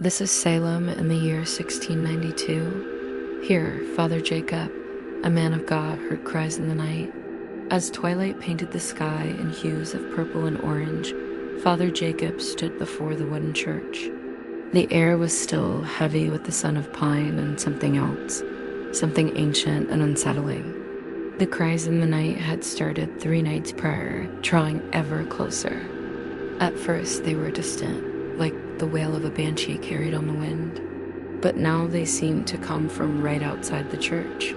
This is Salem in the year 1692. Here, Father Jacob, a man of God, heard cries in the night. As twilight painted the sky in hues of purple and orange, Father Jacob stood before the wooden church. The air was still, heavy with the scent of pine and something else, something ancient and unsettling. The cries in the night had started 3 nights prior, drawing ever closer. At first they were distant, like the wail of a banshee carried on the wind, but now they seemed to come from right outside the church.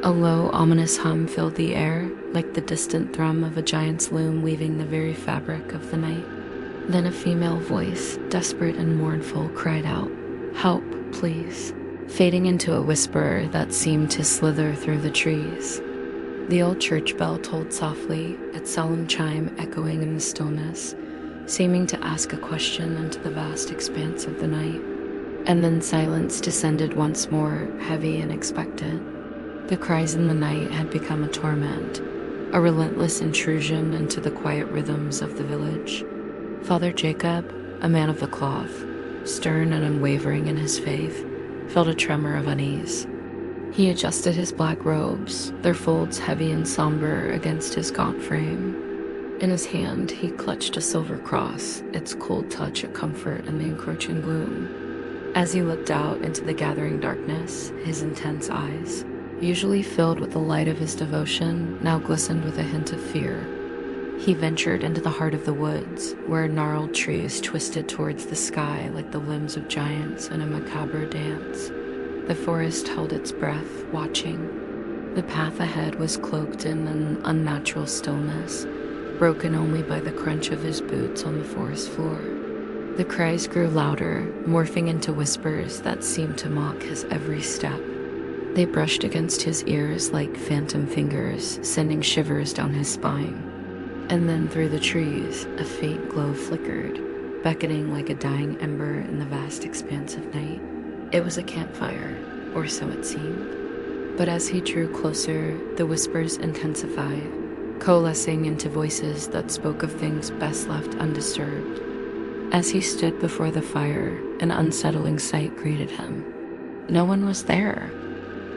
A low, ominous hum filled the air, like the distant thrum of a giant's loom weaving the very fabric of the night. Then a female voice, desperate and mournful, cried out, "Help, please," fading into a whisper that seemed to slither through the trees. The old church bell tolled softly, its solemn chime echoing in the stillness, seeming to ask a question into the vast expanse of the night. And then silence descended once more, heavy and expectant. The cries in the night had become a torment, a relentless intrusion into the quiet rhythms of the village. Father Jacob, a man of the cloth, stern and unwavering in his faith, felt a tremor of unease. He adjusted his black robes, their folds heavy and somber against his gaunt frame. In his hand, he clutched a silver cross, its cold touch a comfort in the encroaching gloom. As he looked out into the gathering darkness, his intense eyes, usually filled with the light of his devotion, now glistened with a hint of fear. He ventured into the heart of the woods, where gnarled trees twisted towards the sky like the limbs of giants in a macabre dance. The forest held its breath, watching. The path ahead was cloaked in an unnatural stillness, broken only by the crunch of his boots on the forest floor. The cries grew louder, morphing into whispers that seemed to mock his every step. They brushed against his ears like phantom fingers, sending shivers down his spine. And then through the trees, a faint glow flickered, beckoning like a dying ember in the vast expanse of night. It was a campfire, or so it seemed. But as he drew closer, the whispers intensified, coalescing into voices that spoke of things best left undisturbed. As he stood before the fire, an unsettling sight greeted him. No one was there.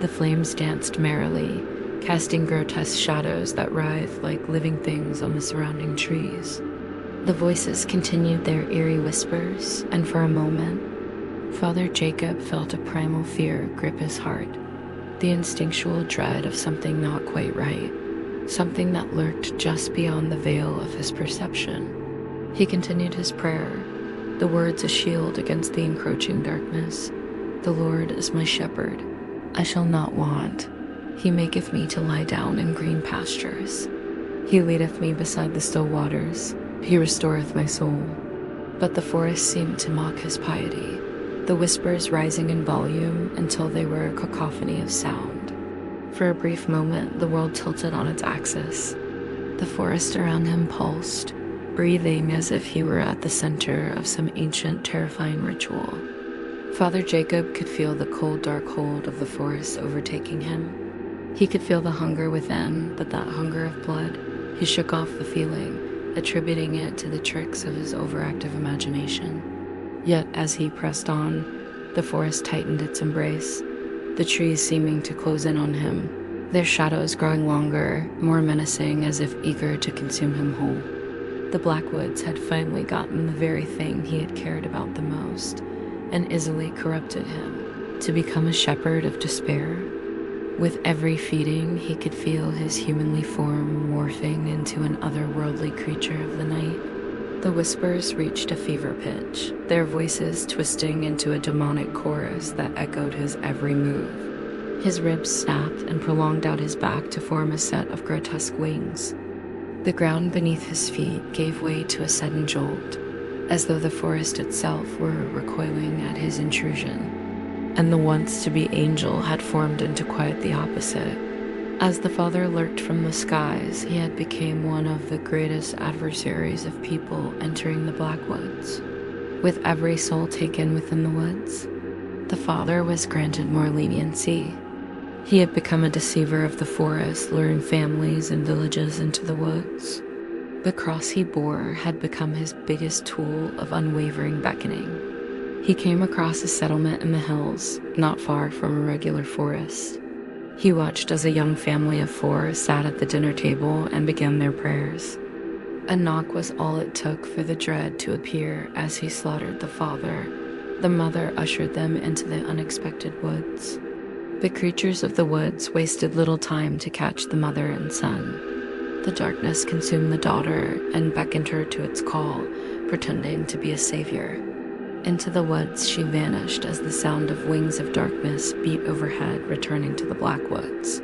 The flames danced merrily, casting grotesque shadows that writhed like living things on the surrounding trees. The voices continued their eerie whispers, and for a moment, Father Jacob felt a primal fear grip his heart, the instinctual dread of something not quite right, something that lurked just beyond the veil of his perception. He continued his prayer, the words a shield against the encroaching darkness. "The Lord is my shepherd, I shall not want. He maketh me to lie down in green pastures. He leadeth me beside the still waters. He restoreth my soul." But the forest seemed to mock his piety, the whispers rising in volume until they were a cacophony of sound. For a brief moment, the world tilted on its axis. The forest around him pulsed, breathing as if he were at the center of some ancient, terrifying ritual. Father Jacob could feel the cold, dark hold of the forest overtaking him. He could feel the hunger within, but that hunger of blood, he shook off the feeling, attributing it to the tricks of his overactive imagination. Yet as he pressed on, the forest tightened its embrace, the trees seeming to close in on him, their shadows growing longer, more menacing as if eager to consume him whole. The Blackwoods had finally gotten the very thing he had cared about the most, and easily corrupted him, to become a shepherd of despair. With every feeding, he could feel his humanly form morphing into an otherworldly creature of the night. The whispers reached a fever pitch, their voices twisting into a demonic chorus that echoed his every move. His ribs snapped and prolonged out his back to form a set of grotesque wings. The ground beneath his feet gave way to a sudden jolt, as though the forest itself were recoiling at his intrusion, and the once-to-be angel had formed into quite the opposite. As the father lurked from the skies, he had become one of the greatest adversaries of people entering the Blackwoods. With every soul taken within the woods, the father was granted more leniency. He had become a deceiver of the forest, luring families and villages into the woods. The cross he bore had become his biggest tool of unwavering beckoning. He came across a settlement in the hills, not far from a regular forest. He watched as a young family of 4 sat at the dinner table and began their prayers. A knock was all it took for the dread to appear as he slaughtered the father. The mother ushered them into the unexpected woods. The creatures of the woods wasted little time to catch the mother and son. The darkness consumed the daughter and beckoned her to its call, pretending to be a savior. Into the woods she vanished as the sound of wings of darkness beat overhead, returning to the black woods.